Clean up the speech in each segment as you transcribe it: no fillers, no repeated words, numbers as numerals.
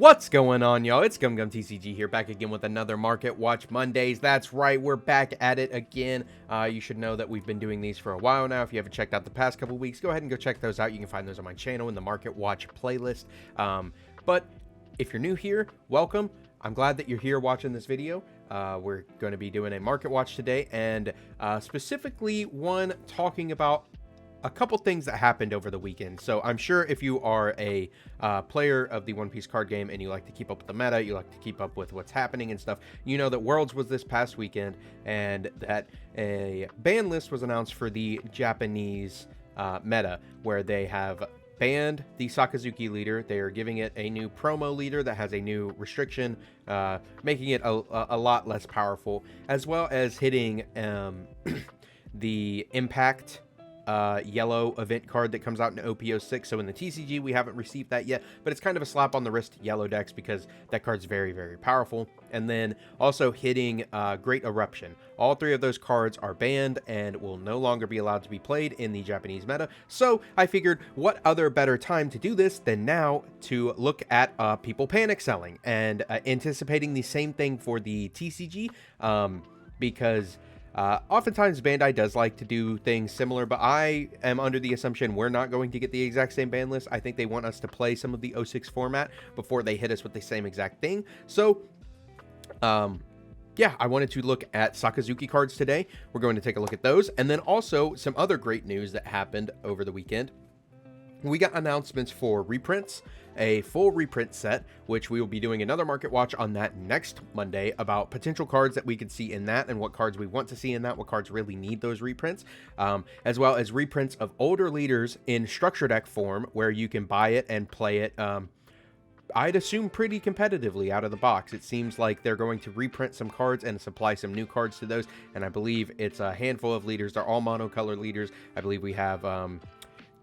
What's going on, y'all? It's TCG here, back again with another Market Watch Mondays. That's right, we're back at it again. You should know that we've been doing these for a while now. If you haven't checked out the past couple weeks, go ahead and go check those out. You can find those on my channel in the Market Watch playlist. But if you're new here, welcome. I'm glad that you're here watching this video. We're going to be doing a Market Watch today, and specifically one talking about a couple things that happened over the weekend. So I'm sure if you are a player of the One Piece card game and you like to keep up with the meta, you like to keep up with what's happening and stuff, you know that Worlds was this past weekend and that a ban list was announced for the Japanese meta, where they have banned the Sakazuki leader. They are giving it a new promo leader that has a new restriction, making it a lot less powerful, as well as hitting the impact yellow event card that comes out in OP06. So in the TCG, we haven't received that yet, but it's kind of a slap on the wrist yellow decks because that card's very, very powerful. And then also hitting Great Eruption. All three of those cards are banned and will no longer be allowed to be played in the Japanese meta. So I figured, what other better time to do this than now to look at people panic selling and anticipating the same thing for the TCG, because oftentimes Bandai does like to do things similar, but I am under the assumption we're not going to get the exact same ban list. I think they want us to play some of the 06 format before they hit us with the same exact thing. So, yeah, I wanted to look at Sakazuki cards today. We're going to take a look at those, and then also some other great news that happened over the weekend. We got announcements for reprints, a full reprint set, which we will be doing another Market Watch on that next Monday about potential cards that we could see in that and what cards we want to see in that, what cards really need those reprints, as well as reprints of older leaders in structure deck form where you can buy it and play it, I'd assume pretty competitively out of the box. It seems like they're going to reprint some cards and supply some new cards to those, and I believe it's a handful of leaders. They're all monocolor leaders. I believe we have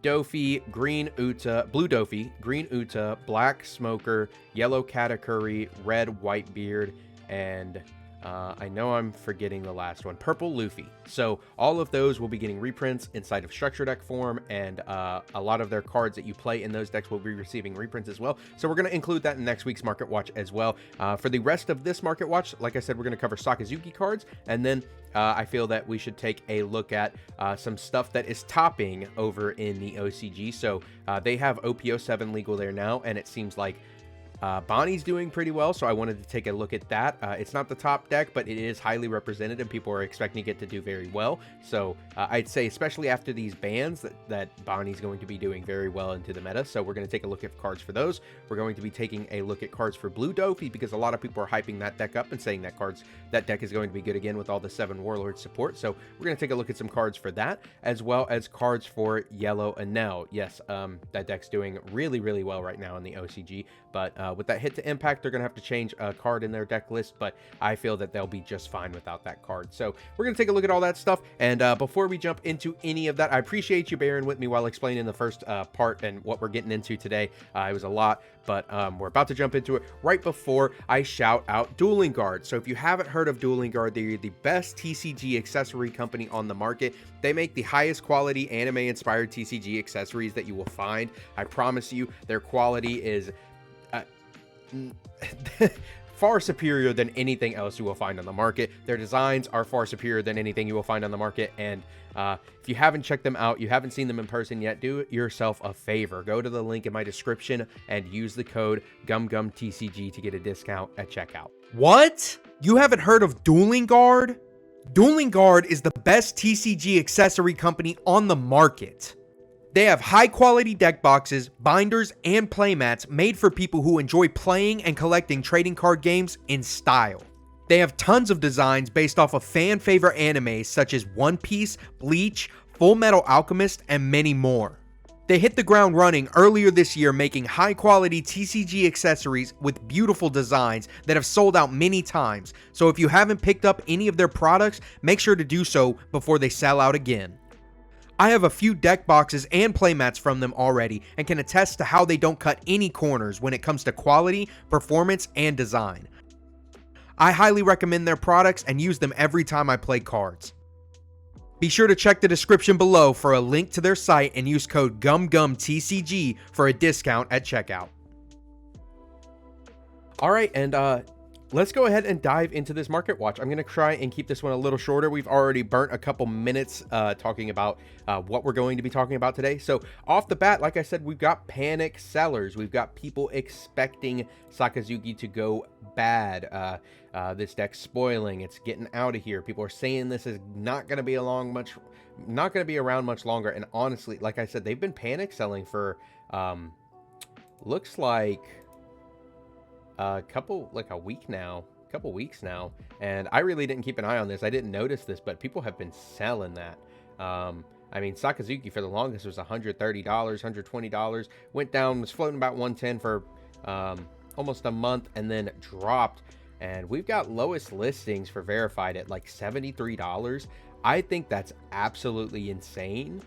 Dofi, Green Uta, Blue Dofi, Green Uta, Black Smoker, Yellow Katakuri, Red Whitebeard, and I know I'm forgetting the last one, Purple Luffy. So all of those will be getting reprints inside of structure deck form, and a lot of their cards that you play in those decks will be receiving reprints as well. So we're going to include that in next week's Market Watch as well. For the rest of this Market Watch, like I said, we're going to cover Sakazuki cards, and then I feel that we should take a look at some stuff that is topping over in the OCG. So they have OP07 legal there now, and it seems like BONNEY's doing pretty well, so I wanted to take a look at that. It's not the top deck, but it is highly represented, and people are expecting it to do very well. So I'd say, especially after these bans, that BONNEY's going to be doing very well into the meta. So we're going to take a look at cards for those. We're going to be taking a look at cards for Blue Dofi, because a lot of people are hyping that deck up and saying that deck is going to be good again with all the 7 Warlord support. So we're going to take a look at some cards for that, as well as cards for Yellow ENEL. Yes, that deck's doing really, really well right now in the OCG, but with that hit to impact, they're going to have to change a card in their deck list, but I feel that they'll be just fine without that card. So we're going to take a look at all that stuff, and before we jump into any of that, I appreciate you bearing with me while explaining the first part and what we're getting into today. It was a lot, but we're about to jump into it right before I shout out Dueling Guard. So if you haven't heard of Dueling Guard, they're the best TCG accessory company on the market. They make the highest quality anime-inspired TCG accessories that you will find. I promise you, their quality is far superior than anything else you will find on the market. Their designs are far superior than anything you will find on the market, and if you haven't checked them out, you haven't seen them in person yet, do yourself a favor. Go to the link in my description and use the code GUMGUMTCG to get a discount at checkout. What? You haven't heard of Dueling Guard? Dueling Guard is the best TCG accessory company on the market. They have high-quality deck boxes, binders, and playmats made for people who enjoy playing and collecting trading card games in style. They have tons of designs based off of fan-favorite animes such as One Piece, Bleach, Full Metal Alchemist, and many more. They hit the ground running earlier this year, making high-quality TCG accessories with beautiful designs that have sold out many times. So if you haven't picked up any of their products, make sure to do so before they sell out again. I have a few deck boxes and playmats from them already and can attest to how they don't cut any corners when it comes to quality, performance, and design. I highly recommend their products and use them every time I play cards. Be sure to check the description below for a link to their site and use code GUMGUMTCG for a discount at checkout. All right, and let's go ahead and dive into this market watch. I'm going to try and keep this one a little shorter. We've already burnt a couple minutes talking about what we're going to be talking about today. So off the bat, like I said, we've got panic sellers. We've got people expecting Sakazuki to go bad. This deck's spoiling. It's getting out of here. People are saying this is not going to be around much longer. And honestly, like I said, they've been panic selling for looks like a couple weeks now, and I really didn't keep an eye on this. I didn't notice this, but people have been selling that. I mean, Sakazuki for the longest was $130, $120, went down, was floating about 110 for almost a month, and then dropped. And we've got lowest listings for verified at like $73. I think that's absolutely insane.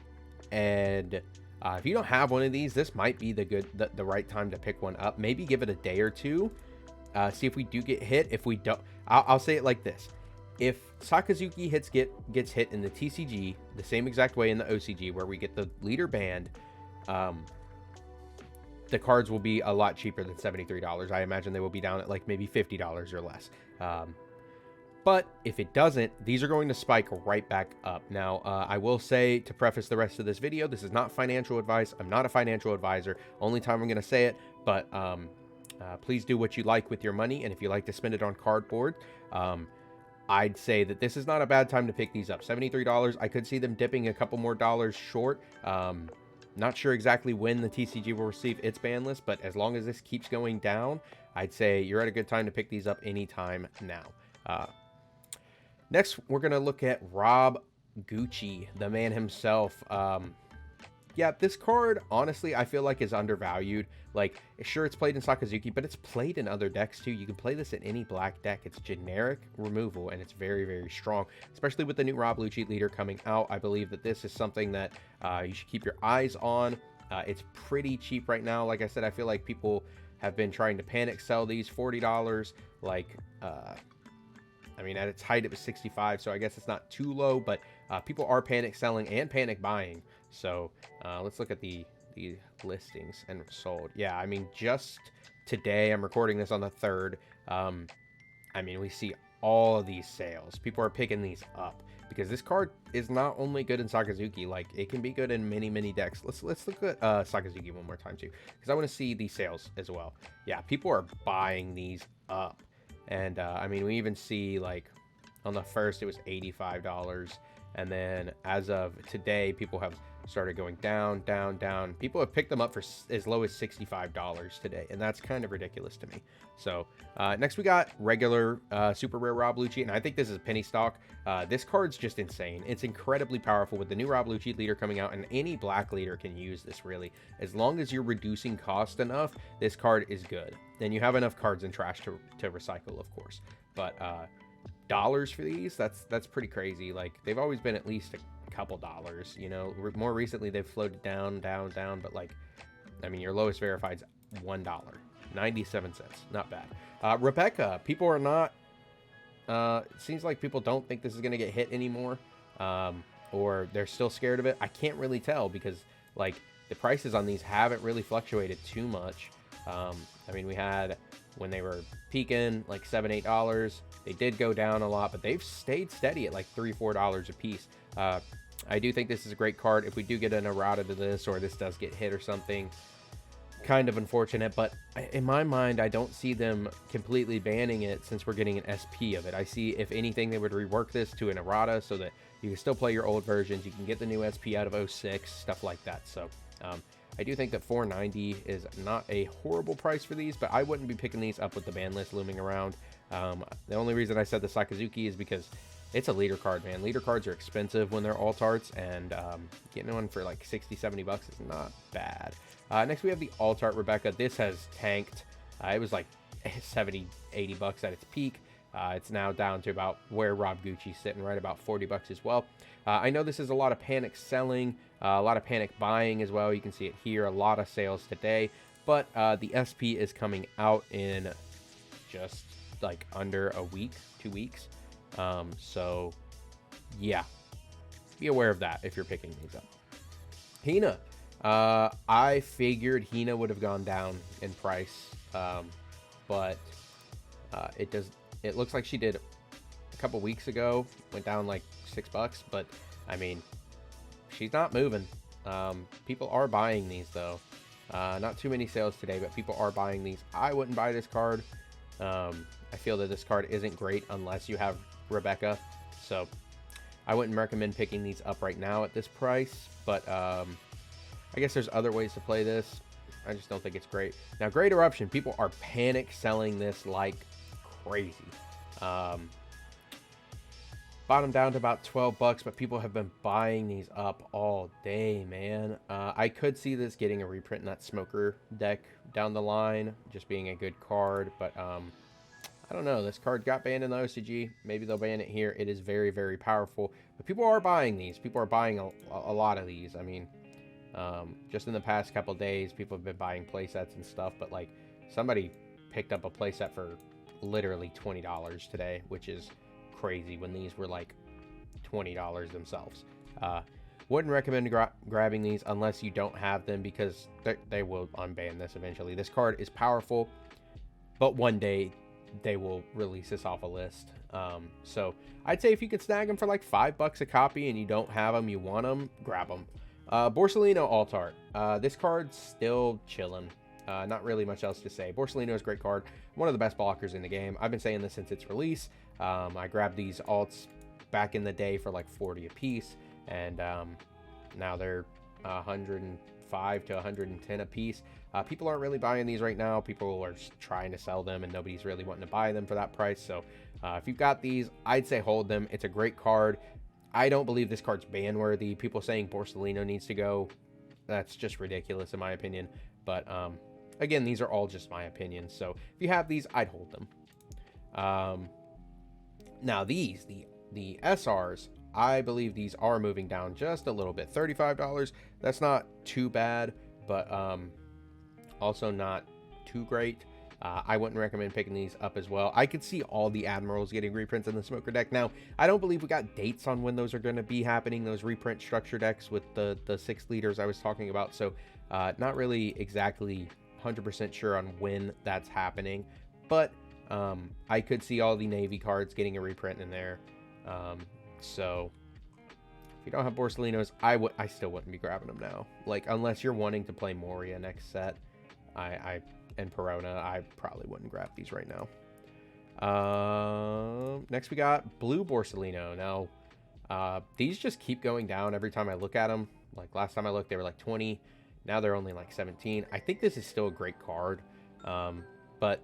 And if you don't have one of these, this might be the right time to pick one up. Maybe give it a day or two. See if we do get hit. If we don't, I'll say it like this: if Sakazuki gets hit in the TCG the same exact way in the OCG, where we get the leader banned, the cards will be a lot cheaper than $73. I imagine they will be down at like maybe $50 or less. But if it doesn't, these are going to spike right back up. Now, I will say, to preface the rest of this video, this is not financial advice. I'm not a financial advisor. Only time I'm going to say it, but please do what you like with your money. And if you like to spend it on cardboard, I'd say that this is not a bad time to pick these up. $73, I could see them dipping a couple more dollars short. Not sure exactly when the TCG will receive its ban list, but as long as this keeps going down, I'd say you're at a good time to pick these up anytime now. Next, we're going to look at Rob Gucci, the man himself. Yeah, this card, honestly, I feel like is undervalued. Like, sure, it's played in Sakazuki, but it's played in other decks too. You can play this in any black deck. It's generic removal, and it's very, very strong, especially with the new Rob Lucci leader coming out. I believe that this is something that you should keep your eyes on. It's pretty cheap right now. Like I said, I feel like people have been trying to panic sell these $40. Like, I mean, at its height, it was 65, so I guess it's not too low, but people are panic selling and panic buying. So let's look at the listings and sold. Yeah, I mean, just today, I'm recording this on the 3rd. I mean, we see all of these sales. People are picking these up because this card is not only good in Sakazuki, like it can be good in many, many decks. Let's look at Sakazuki one more time too, because I want to see these sales as well. Yeah, people are buying these up. And I mean, we even see like on the 1st, it was $85. And then as of today, people have started going down, down, down. People have picked them up for as low as $65 today. And that's kind of ridiculous to me. So next we got regular super rare Rob Lucci. And I think this is penny stock. This card's just insane. It's incredibly powerful with the new Rob Lucci leader coming out. And any black leader can use this really. As long as you're reducing cost enough, this card is good. Then you have enough cards in trash to recycle, of course. But dollars for these, that's pretty crazy. Like, they've always been at least a couple dollars, you know. More recently they've floated down, but like, I mean, your lowest verified's $1, 97 cents. Not bad. Rebecca, people are not it seems like people don't think this is gonna get hit anymore, or they're still scared of it. I can't really tell because like the prices on these haven't really fluctuated too much. I mean, we had when they were peaking like $7-8, they did go down a lot, but they've stayed steady at like $3-4 a piece. I do think this is a great card. If we do get an errata to this, or this does get hit or something, kind of unfortunate, but in my mind, I don't see them completely banning it since we're getting an SP of it. I see, if anything, they would rework this to an errata so that you can still play your old versions. You can get the new SP out of 06, stuff like that. So I do think that $4.90 is not a horrible price for these, but I wouldn't be picking these up with the ban list looming around. The only reason I said the Sakazuki is because it's a leader card, man. Leader cards are expensive when they're alt arts, and getting one for like 60-70 bucks is not bad. Next, we have the alt art Rebecca. This has tanked. It was like 70-80 bucks at its peak. It's now down to about where Rob Gucci's sitting, right about 40 bucks as well. I know this is a lot of panic selling, a lot of panic buying as well. You can see it here, a lot of sales today, but the SP is coming out in just like under a week, 2 weeks. So yeah, be aware of that if you're picking these up. Hina, I figured Hina would have gone down in price, but It looks like she did a couple weeks ago, went down like $6, but I mean, she's not moving. People are buying these though. Not too many sales today, but people are buying these. I wouldn't buy this card. I feel that this card isn't great unless you have Rebecca, so I wouldn't recommend picking these up right now at this price, but I guess there's other ways to play this. I just don't think it's great. Now, Great Eruption, people are panic selling this like crazy. Bottom down to about $12, but people have been buying these up all day, man. I could see this getting a reprint in that Smoker deck down the line, just being a good card, but I don't know. This card got banned in the OCG. Maybe they'll ban it here. It is very, very powerful, but people are buying these. People are buying a lot of these. I mean, just in the past couple days, people have been buying playsets and stuff, but like somebody picked up a playset for literally $20 today, which is crazy when these were like $20 themselves. Wouldn't recommend grabbing these unless you don't have them, because they will unban this eventually. This card is powerful, but one day they will release this off a list. So I'd say if you could snag them for like $5 a copy and you don't have them, you want them, grab them. Borsalino Alt-Art. This card's still chilling. Not really much else to say. Borsalino is a great card. One of the best blockers in the game. I've been saying this since its release. I grabbed these alts back in the day for like 40 a piece, and now they're 105 to 110 a piece. People aren't really buying these right now. People are trying to sell them, and nobody's really wanting to buy them for that price. So if you've got these, I'd say hold them. It's a great card. I don't believe this card's ban worthy. People saying Borsalino needs to go, that's just ridiculous in my opinion. But again, these are all just my opinions. So if you have these, I'd hold them. Now these, the SRs, I believe these are moving down just a little bit. $35. That's not too bad, but also not too great. I wouldn't recommend picking these up as well. I could see all the Admirals getting reprints in the Smoker deck. Now, I don't believe we got dates on when those are going to be happening, those reprint structure decks with the 6 leaders I was talking about. So not really exactly 100% sure on when that's happening. But I could see all the Navy cards getting a reprint in there. So if you don't have Borsalinos, I still wouldn't be grabbing them now. Like, unless you're wanting to play Moria next set, and Perona, I probably wouldn't grab these right now. Next we got Blue Borsalino. Now, these just keep going down every time I look at them. Like last time I looked, they were like 20. Now they're only like 17. I think this is still a great card, but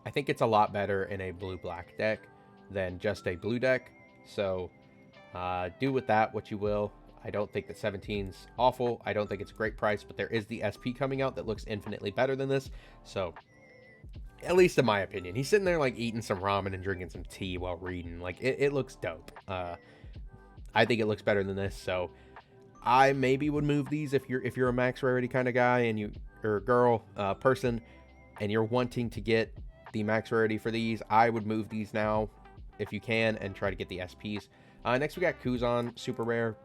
I think it's a lot better in a blue-black deck than just a blue deck. So do with that what you will. I don't think that 17's awful. I don't think it's a great price, but there is the SP coming out that looks infinitely better than this. So, at least in my opinion, he's sitting there like eating some ramen and drinking some tea while reading. Like, it looks dope. I think it looks better than this. So, I maybe would move these if you're a max rarity kind of guy and or girl, person, and you're wanting to get the max rarity for these. I would move these now if you can and try to get the SPs. Next we got Kuzan, super rare.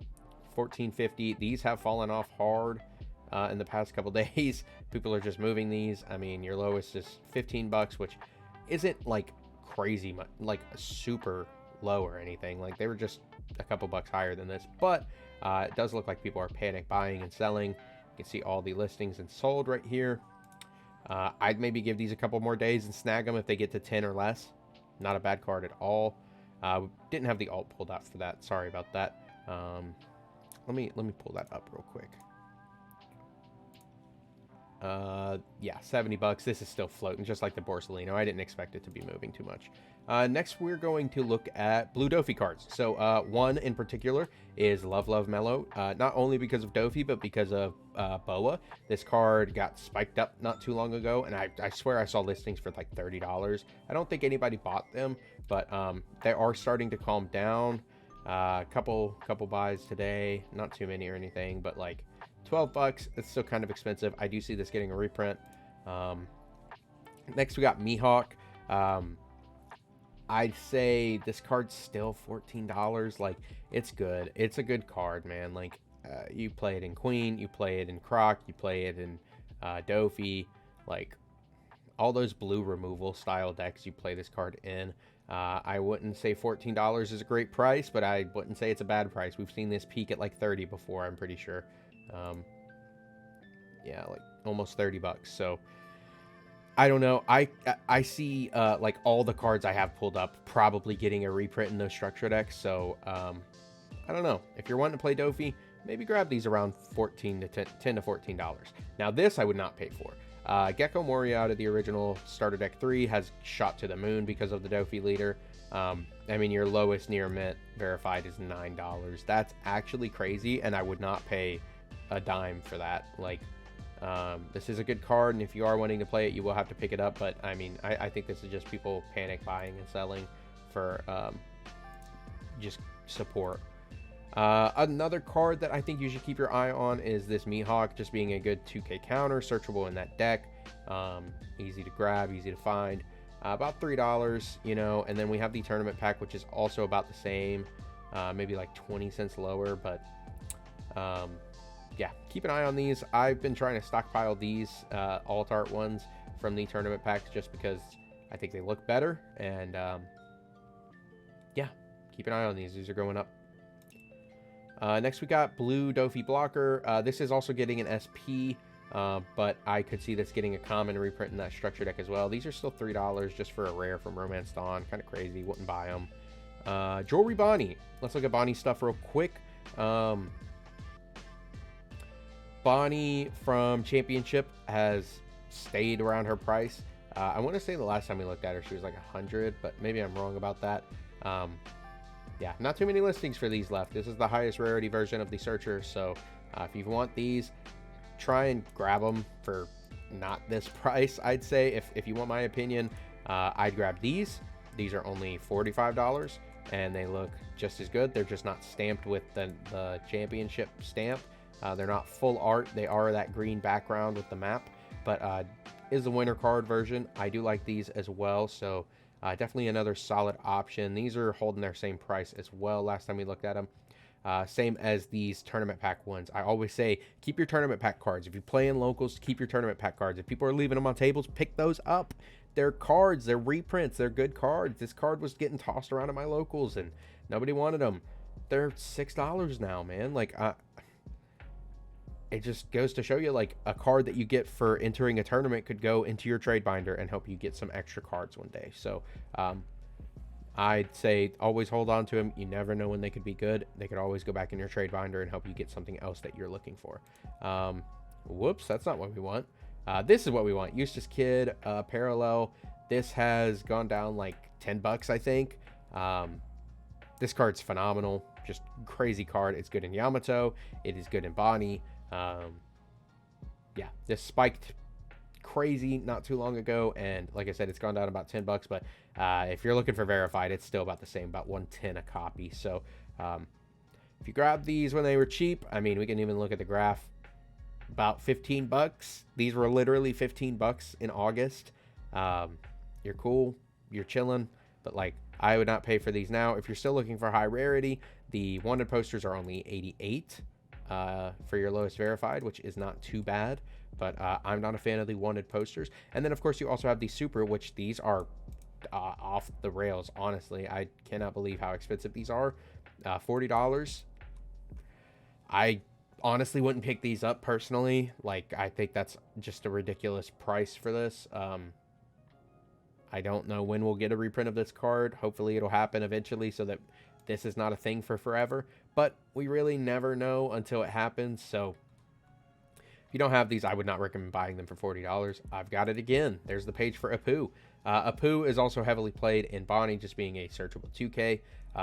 1450. These have fallen off hard in the past couple days. People are just moving these. I mean, your lowest is $15, which isn't like crazy much, like super low or anything. Like they were just a couple bucks higher than this, but it does look like people are panic buying and selling. You can see all the listings and sold right here. I'd maybe give these a couple more days and snag them if they get to 10 or less. Not a bad card at all. Didn't have the alt pulled out for that. Sorry about that. Let me pull that up real quick. Yeah, $70. This is still floating, just like the Borsalino. I didn't expect it to be moving too much. Next, we're going to look at Blue Dofi cards. So, one in particular is Love Love Mellow. Not only because of Dofi, but because of Boa. This card got spiked up not too long ago, and I swear I saw listings for like $30. I don't think anybody bought them, but they are starting to calm down. Couple buys today, not too many or anything, but like $12. It's still kind of expensive. I do see this getting a reprint. Next we got Mihawk. I'd say this card's still $14. Like, it's good. It's a good card, man. Like, you play it in Queen, you play it in Croc, you play it in Dofi. Like, all those blue removal style decks you play this card in. I wouldn't say $14 is a great price, but I wouldn't say it's a bad price. We've seen this peak at like 30 before, I'm pretty sure. Yeah, like almost 30 bucks. So I don't know. I see like all the cards I have pulled up probably getting a reprint in those structure decks. So I don't know. If you're wanting to play Dofi, maybe grab these around $10 to $14. Now this I would not pay for. Gecko Mori out of the original starter deck 3 has shot to the moon because of the Dofi leader. I mean, your lowest near mint verified is $9. That's actually crazy, and I would not pay a dime for that. Like, this is a good card, and if you are wanting to play it, you will have to pick it up. But I mean, I think this is just people panic buying and selling for just support. Another card that I think you should keep your eye on is this Mihawk, just being a good 2K counter, searchable in that deck, easy to grab, easy to find, about $3, you know. And then we have the tournament pack, which is also about the same, maybe like 20 cents lower, but yeah, keep an eye on these. I've been trying to stockpile these alt art ones from the tournament packs just because I think they look better, and yeah, keep an eye on these. These are going up. Next we got Blue Dofi Blocker. This is also getting an SP, but I could see this getting a common reprint in that structure deck as well. These are still $3 just for a rare from Romance Dawn. Kind of crazy. Wouldn't buy them. Jewelry Bonnie. Let's look at Bonnie stuff real quick. Bonnie from Championship has stayed around her price. I want to say the last time we looked at her, she was like 100, but maybe I'm wrong about that. Yeah, not too many listings for these left. This is the highest rarity version of the Searcher, so if you want these, try and grab them for not this price, I'd say. If you want my opinion, I'd grab these. These are only $45, and they look just as good. They're just not stamped with the Championship stamp. They're not full art. They are that green background with the map, but is the winter card version. I do like these as well, so definitely another solid option. These are holding their same price as well last time we looked at them. Same as these tournament pack ones. I always say, keep your tournament pack cards. If you play in locals, keep your tournament pack cards. If people are leaving them on tables, pick those up. They're cards, they're reprints, they're good cards. This card was getting tossed around at my locals and nobody wanted them. They're $6 now, man. Like, it just goes to show you, like, a card that you get for entering a tournament could go into your trade binder and help you get some extra cards one day. So I'd say always hold on to them. You never know when they could be good. They could always go back in your trade binder and help you get something else that you're looking for. Whoops, that's not what we want. This is what we want. Eustace Kid, Parallel. This has gone down like 10 bucks, I think. This card's phenomenal. Just crazy card. It's good in Yamato. It is good in Bonnie. Yeah, this spiked crazy not too long ago, and like I said, it's gone down about 10 bucks, but if you're looking for verified, it's still about the same, about 110 a copy. So if you grab these when they were cheap, I mean, we can even look at the graph, about 15 bucks. These were literally 15 bucks in August. You're cool, you're chilling, but like, I would not pay for these now. If you're still looking for high rarity, the wanted posters are only 88 for your lowest verified, which is not too bad, but I'm not a fan of the wanted posters. And then of course you also have the super, which these are off the rails. Honestly, I cannot believe how expensive these are. $40. I honestly wouldn't pick these up personally. Like, I think that's just a ridiculous price for this. I don't know when we'll get a reprint of this card. Hopefully it'll happen eventually so that this is not a thing for forever, but we really never know until it happens. So if you don't have these, I would not recommend buying them for $40. I've got it again. There's the page for Apu. Apu is also heavily played in Bonnie, just being a searchable 2K.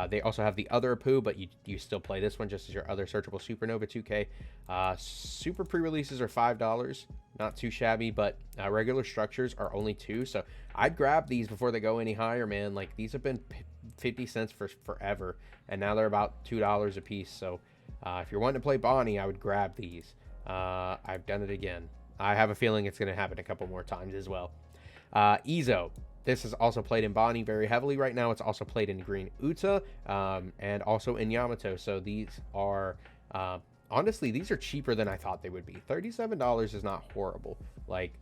They also have the other Apu, but you still play this one just as your other searchable Supernova 2K. Super pre-releases are $5. Not too shabby, but regular structures are only $2. So I'd grab these before they go any higher, man. Like, these have been 50 cents for forever, and now they're about $2 a piece. So if you're wanting to play Bonnie, I would grab these. I've done it again. I have a feeling it's going to happen a couple more times as well. Izo. This is also played in Bonnie very heavily right now. It's also played in Green Uta and also in Yamato. So these are, honestly, these are cheaper than I thought they would be. $37 is not horrible. Like,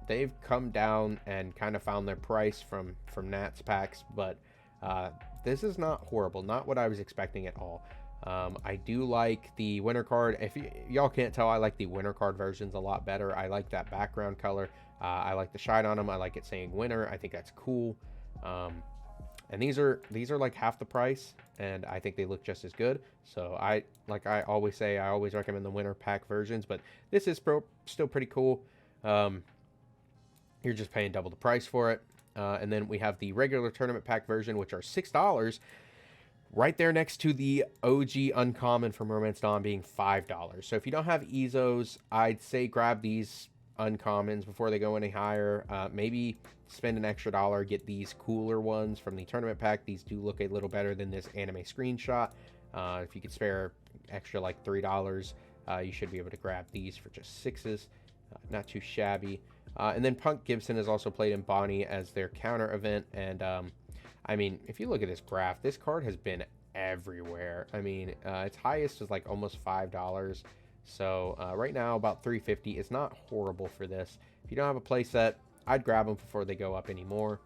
they've come down and kind of found their price from Nats packs, but this is not horrible. Not what I was expecting at all. I do like the winter card. If y'all can't tell, I like the winter card versions a lot better. I like that background color. I like the shine on them. I like it saying winter. I think that's cool. And these are like half the price, and I think they look just as good. So I always say, I always recommend the winter pack versions, but this is still pretty cool. You're just paying double the price for it. And then we have the regular tournament pack version, which are $6, right there next to the OG uncommon from Romance Dawn being $5. So if you don't have EZOs, I'd say grab these uncommons before they go any higher. Maybe spend an extra $1, get these cooler ones from the tournament pack. These do look a little better than this anime screenshot. If you could spare extra like $3, you should be able to grab these for just 6s. Not too shabby. And then Punk Gibson is also played in BONNEY as their counter event. And I mean, if you look at this graph, this card has been everywhere. I mean, its highest is like almost $5. So right now about $3.50 is not horrible for this. If you don't have a playset, I'd grab them before they go up anymore.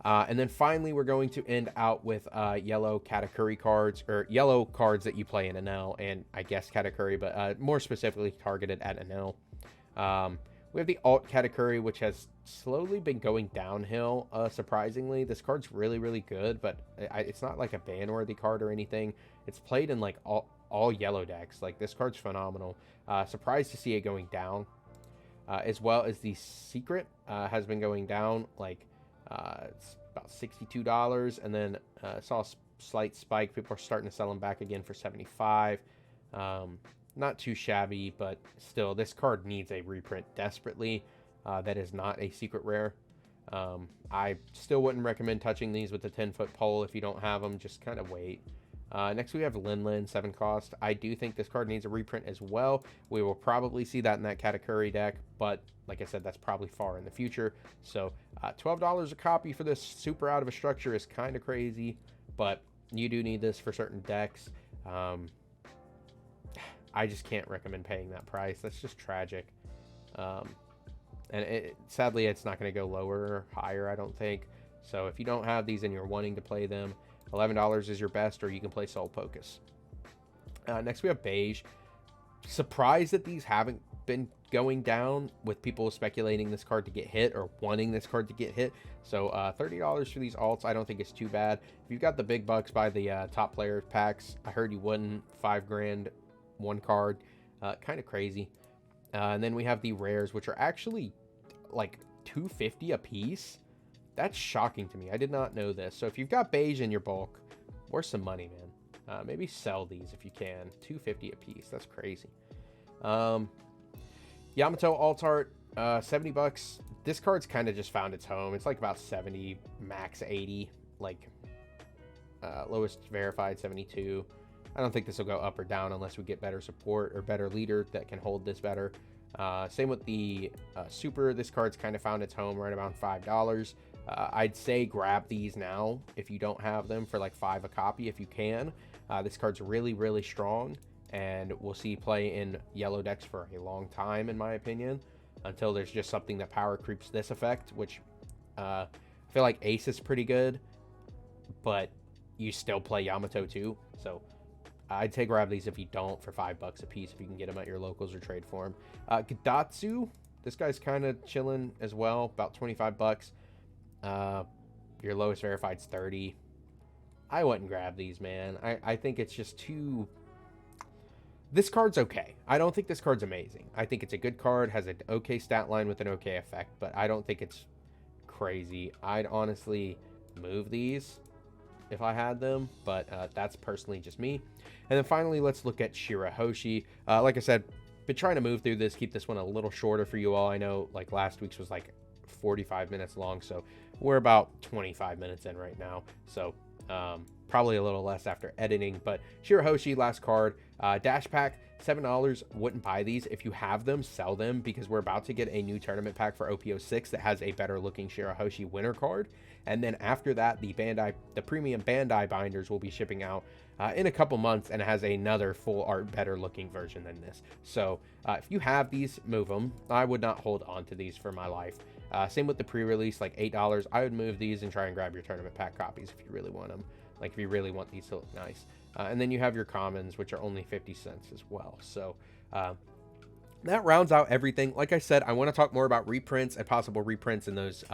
And then finally, we're going to end out with yellow Katakuri cards, or yellow cards that you play in ENEL, and I guess Katakuri, but more specifically targeted at ENEL. We have the alt Katakuri, which has slowly been going downhill, surprisingly. This card's really, really good, but it's not like a ban-worthy card or anything. It's played in like all yellow decks. Like, this card's phenomenal. Surprised to see it going down. As well as the secret has been going down, like it's about $62, and then saw a slight spike. People are starting to sell them back again for $75. Not too shabby, but still, this card needs a reprint desperately. That is not a secret rare. I still wouldn't recommend touching these with the 10-foot pole if you don't have them. Just kind of wait. Next, we have Lin, 7 cost. I do think this card needs a reprint as well. We will probably see that in that Katakuri deck, but like I said, that's probably far in the future. So $12 a copy for this super out of a structure is kind of crazy, but you do need this for certain decks. I just can't recommend paying that price. That's just tragic. And sadly, it's not going to go lower or higher, I don't think. So if you don't have these and you're wanting to play them, $11 is your best, or you can play Soul Pocus. Next, we have Beige. Surprised that these haven't been going down, with people speculating this card to get hit or wanting this card to get hit. So $30 for these alts, I don't think it's too bad. If you've got the big bucks, buy the top player packs. I heard you wouldn't. $5 grand, one card. Kind of crazy. And then we have the rares, which are actually like $2.50 a piece. That's shocking to me. I did not know this. So if you've got Beige in your bulk, worth some money, man. Maybe sell these if you can. $2.50 a piece. That's crazy. Yamato alt art, $70. This card's kind of just found its home. It's like about 70, max 80. Like lowest verified 72. I don't think this will go up or down unless we get better support or better leader that can hold this better. Same with the super. This card's kind of found its home right around $5. I'd say grab these now if you don't have them for like $5 a copy if you can. This card's really, really strong, and we'll see play in yellow decks for a long time, in my opinion, until there's just something that power creeps this effect, which I feel like Ace is pretty good, but you still play Yamato too. So I'd say grab these if you don't for $5 a piece if you can get them at your locals or trade for them. Gadatsu, this guy's kind of chilling as well, about $25. Your lowest verified's 30. I wouldn't grab these, man. I think it's just too... This card's okay. I don't think this card's amazing. I think it's a good card, has an okay stat line with an okay effect, but I don't think it's crazy. I'd honestly move these if I had them, but that's personally just me. And then finally, let's look at Shirahoshi. Like I said, been trying to move through this, keep this one a little shorter for you all. I know like last week's was like 45 minutes long, so we're about 25 minutes in right now. So probably a little less after editing, but Shirahoshi, last card. Dash pack, $7. Wouldn't buy these. If you have them, sell them, because we're about to get a new tournament pack for OP06 that has a better looking Shirahoshi winner card. And then after that, the premium Bandai binders will be shipping out in a couple months, and it has another full art, better looking version than this. So if you have these, move them. I would not hold on to these for my life. Same with the pre-release, like $8. I would move these and try and grab your tournament pack copies if you really want them. Like if you really want these to look nice. And then you have your commons, which are only 50 cents as well. So that rounds out everything. Like I said, I want to talk more about reprints and possible reprints in those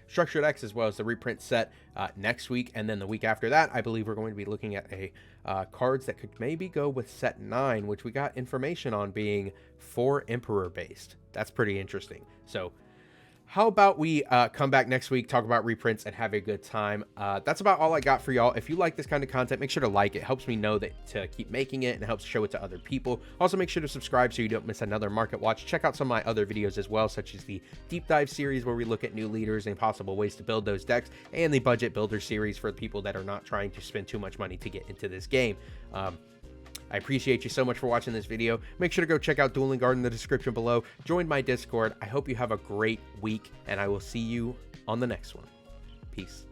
structured decks, as well as the reprint set next week. And then the week after that, I believe we're going to be looking at a cards that could maybe go with set 9, which we got information on being 4 Emperor based. That's pretty interesting. So how about we come back next week, talk about reprints, and have a good time. That's about all I got for y'all. If you like this kind of content, make sure to like it. It helps me know that to keep making it, and it helps show it to other people. Also, make sure to subscribe so you don't miss another market watch. Check out some of my other videos as well, such as the deep dive series where we look at new leaders and possible ways to build those decks, and the budget builder series for the people that are not trying to spend too much money to get into this game. I appreciate you so much for watching this video. Make sure to go check out Dueling Guard in the description below. Join my Discord. I hope you have a great week, and I will see you on the next one. Peace.